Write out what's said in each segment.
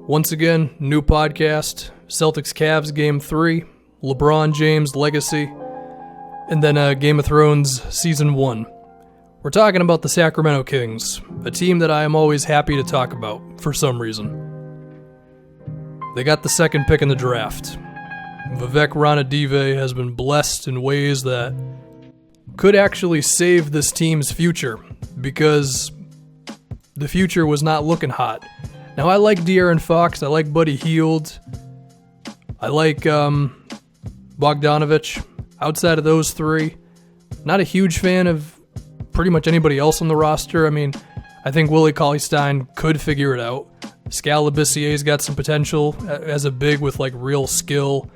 Once again, new podcast, Celtics-Cavs Game 3, LeBron James Legacy, and then Game of Thrones Season 1. We're talking about the Sacramento Kings, a team that I am always happy to talk about, for some reason. They got the second pick in the draft. Vivek Ranadive has been blessed in ways that could actually save this team's future, because the future was not looking hot. Now, I like De'Aaron Fox, I like Buddy Hield, I like Bogdanovich. Outside of those three, not a huge fan of pretty much anybody else on the roster. I mean, I think Willie Cauley-Stein could figure it out. Skal Labissier's got some potential as a big with like real skill.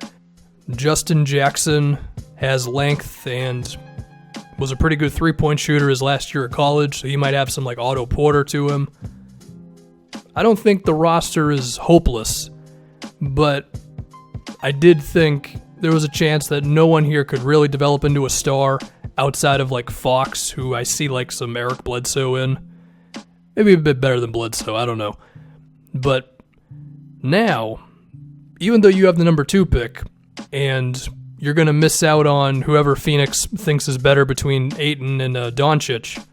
Justin Jackson has length and was a pretty good three-point shooter his last year at college, so he might have some like Otto Porter to him. I don't think the roster is hopeless, but I did think there was a chance that no one here could really develop into a star outside of like Fox, who I see like some Eric Bledsoe in. Maybe a bit better than Bledsoe, I don't know. But now, even though you have the number 2 pick, and you're going to miss out on whoever Phoenix thinks is better between Ayton and Doncic,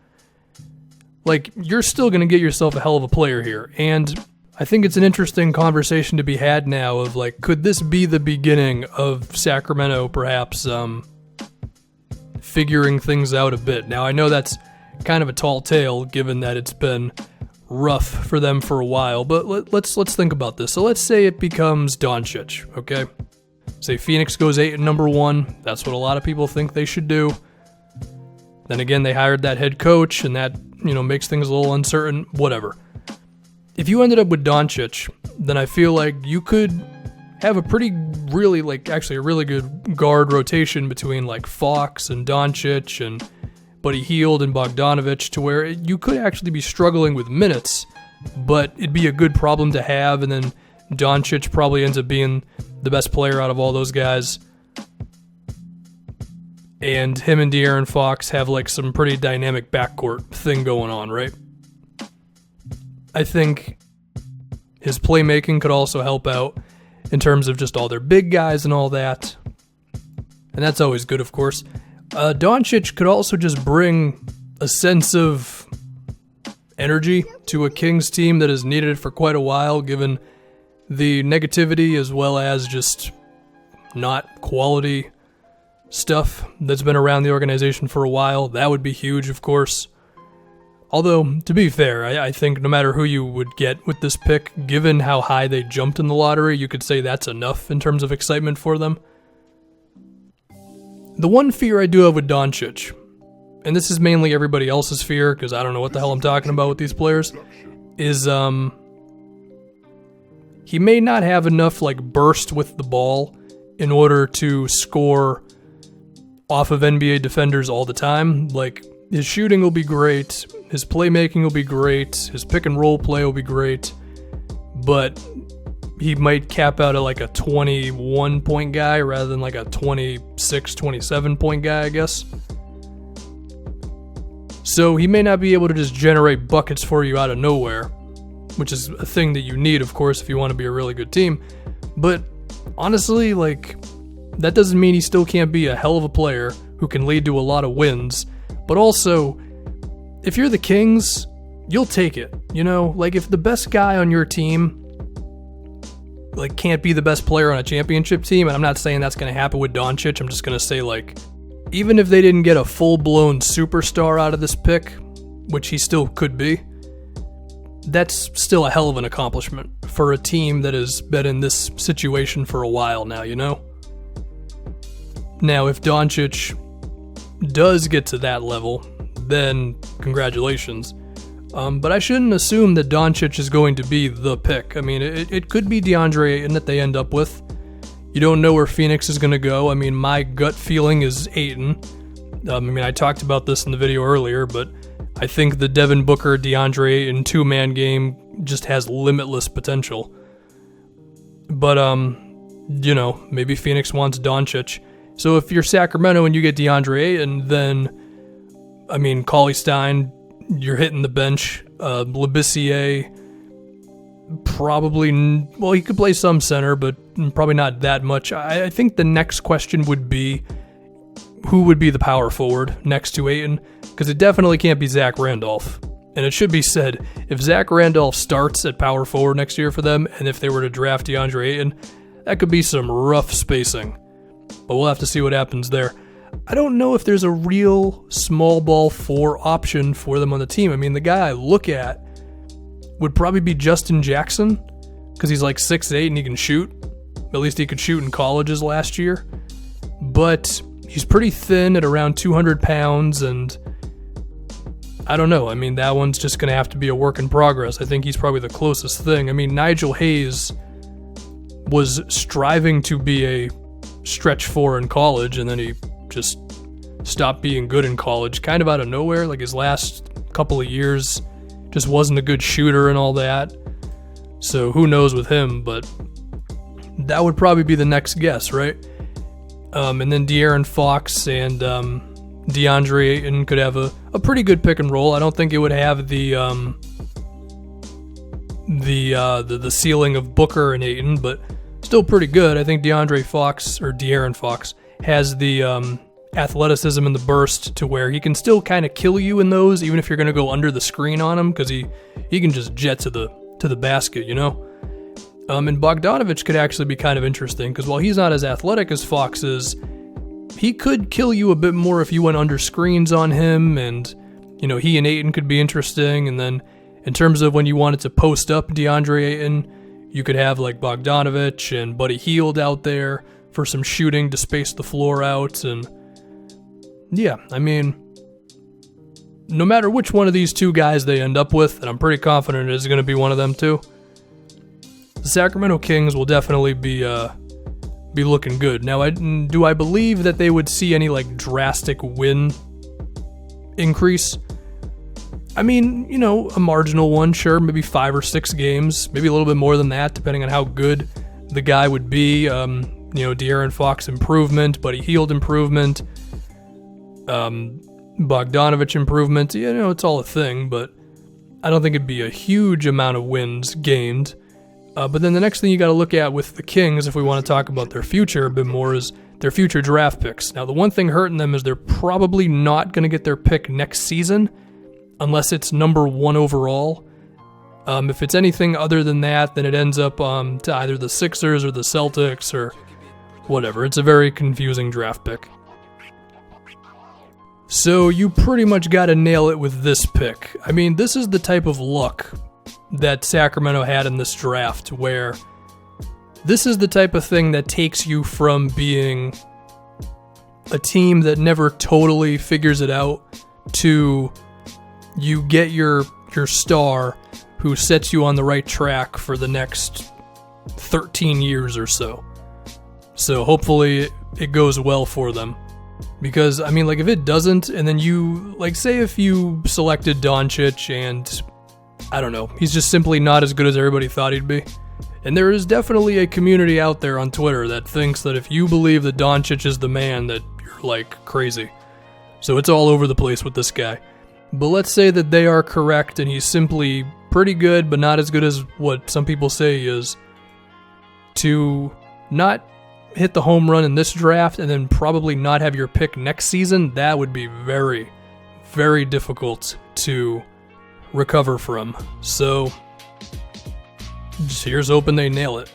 like, you're still going to get yourself a hell of a player here. And I think it's an interesting conversation to be had now of, like, could this be the beginning of Sacramento perhaps figuring things out a bit? Now, I know that's kind of a tall tale, given that it's been rough for them for a while, but let's think about this. So let's say it becomes Doncic, okay? Say Phoenix goes 8 at number 1. That's what a lot of people think they should do. Then again, they hired that head coach, and that, makes things a little uncertain, whatever. If you ended up with Doncic, then I feel like you could have a a really good guard rotation between like Fox and Doncic and Buddy Hield and Bogdanovich, to where you could actually be struggling with minutes, but it'd be a good problem to have, and then Doncic probably ends up being the best player out of all those guys. And him and De'Aaron Fox have like some pretty dynamic backcourt thing going on, right? I think his playmaking could also help out in terms of just all their big guys and all that. And that's always good, of course. Doncic could also just bring a sense of energy to a Kings team that has needed it for quite a while, given the negativity as well as just not quality stuff that's been around the organization for a while. That would be huge, of course. Although, to be fair, I think no matter who you would get with this pick, given how high they jumped in the lottery, you could say that's enough in terms of excitement for them. The one fear I do have with Doncic, and this is mainly everybody else's fear, because I don't know what the hell I'm talking about with these players, is he may not have enough like burst with the ball in order to score off of NBA defenders all the time. Like, his shooting will be great, his playmaking will be great, his pick and roll play will be great, but he might cap out at like a 21 point guy rather than like a 26, 27 point guy, I guess. So he may not be able to just generate buckets for you out of nowhere, which is a thing that you need, of course, if you want to be a really good team. But honestly, like, that doesn't mean he still can't be a hell of a player who can lead to a lot of wins. But also, if you're the Kings, you'll take it. Like, if the best guy on your team like can't be the best player on a championship team, and I'm not saying that's going to happen with Doncic, I'm just going to say, like, even if they didn't get a full-blown superstar out of this pick, which he still could be, that's still a hell of an accomplishment for a team that has been in this situation for a while now, Now, if Doncic does get to that level, then congratulations. But I shouldn't assume that Doncic is going to be the pick. I mean, it could be DeAndre Ayton that they end up with. You don't know where Phoenix is going to go. I mean, my gut feeling is Ayton. I talked about this in the video earlier, but I think the Devin Booker, DeAndre Ayton two-man game just has limitless potential. But, maybe Phoenix wants Doncic. So if you're Sacramento and you get DeAndre Ayton, then, Cauley-Stein, you're hitting the bench. Labissiere, Well, he could play some center, but probably not that much. I think the next question would be, who would be the power forward next to Ayton? Because it definitely can't be Zach Randolph. And it should be said, if Zach Randolph starts at power forward next year for them, and if they were to draft DeAndre Ayton, that could be some rough spacing. But we'll have to see what happens there. I don't know if there's a real small ball 4 option for them on the team. I mean, the guy I look at would probably be Justin Jackson, because he's like 6'8" and he can shoot. At least he could shoot in colleges last year. But he's pretty thin at around 200 pounds, and I don't know. I mean, that one's just going to have to be a work in progress. I think he's probably the closest thing. I mean, Nigel Hayes was striving to be a stretch 4 in college, and then he just stopped being good in college, kind of out of nowhere. Like, his last couple of years just wasn't a good shooter and all that. So who knows with him, but that would probably be the next guess, right? And then De'Aaron Fox and DeAndre Ayton could have a pretty good pick and roll. I don't think it would have the ceiling of Booker and Ayton, but still pretty good. I think De'Aaron Fox has the athleticism and the burst to where he can still kind of kill you in those, even if you're going to go under the screen on him, because he can just jet to the basket, you know? And Bogdanovich could actually be kind of interesting, because while he's not as athletic as Fox is, he could kill you a bit more if you went under screens on him, and, you know, he and Ayton could be interesting. And then in terms of when you wanted to post up DeAndre Ayton, you could have like Bogdanovich and Buddy Hield out there for some shooting to space the floor out. And yeah, I mean, no matter which one of these two guys they end up with, and I'm pretty confident it is going to be one of them too, the Sacramento Kings will definitely be looking good. Now, do I believe that they would see any like drastic win increase? I mean, you know, a marginal one, sure, maybe 5 or 6 games, maybe a little bit more than that, depending on how good the guy would be. You know, De'Aaron Fox improvement, Buddy Hield improvement, Bogdanovich improvement. You know, it's all a thing, but I don't think it'd be a huge amount of wins gained. But then the next thing you got to look at with the Kings, if we want to talk about their future a bit more, is their future draft picks. Now, the one thing hurting them is they're probably not going to get their pick next season, unless it's number 1 overall. If it's anything other than that, then it ends up to either the Sixers or the Celtics or whatever. It's a very confusing draft pick. So you pretty much got to nail it with this pick. I mean, this is the type of luck that Sacramento had in this draft, where this is the type of thing that takes you from being a team that never totally figures it out to you get your star who sets you on the right track for the next 13 years or so. So hopefully it goes well for them. Because, I mean, like, if it doesn't, and then you, like, say if you selected Doncic and, I don't know, he's just simply not as good as everybody thought he'd be. And there is definitely a community out there on Twitter that thinks that if you believe that Doncic is the man, that you're, like, crazy. So it's all over the place with this guy. But let's say that they are correct and he's simply pretty good, but not as good as what some people say he is. To not hit the home run in this draft and then probably not have your pick next season, that would be very, very difficult to recover from. So, here's hoping they nail it.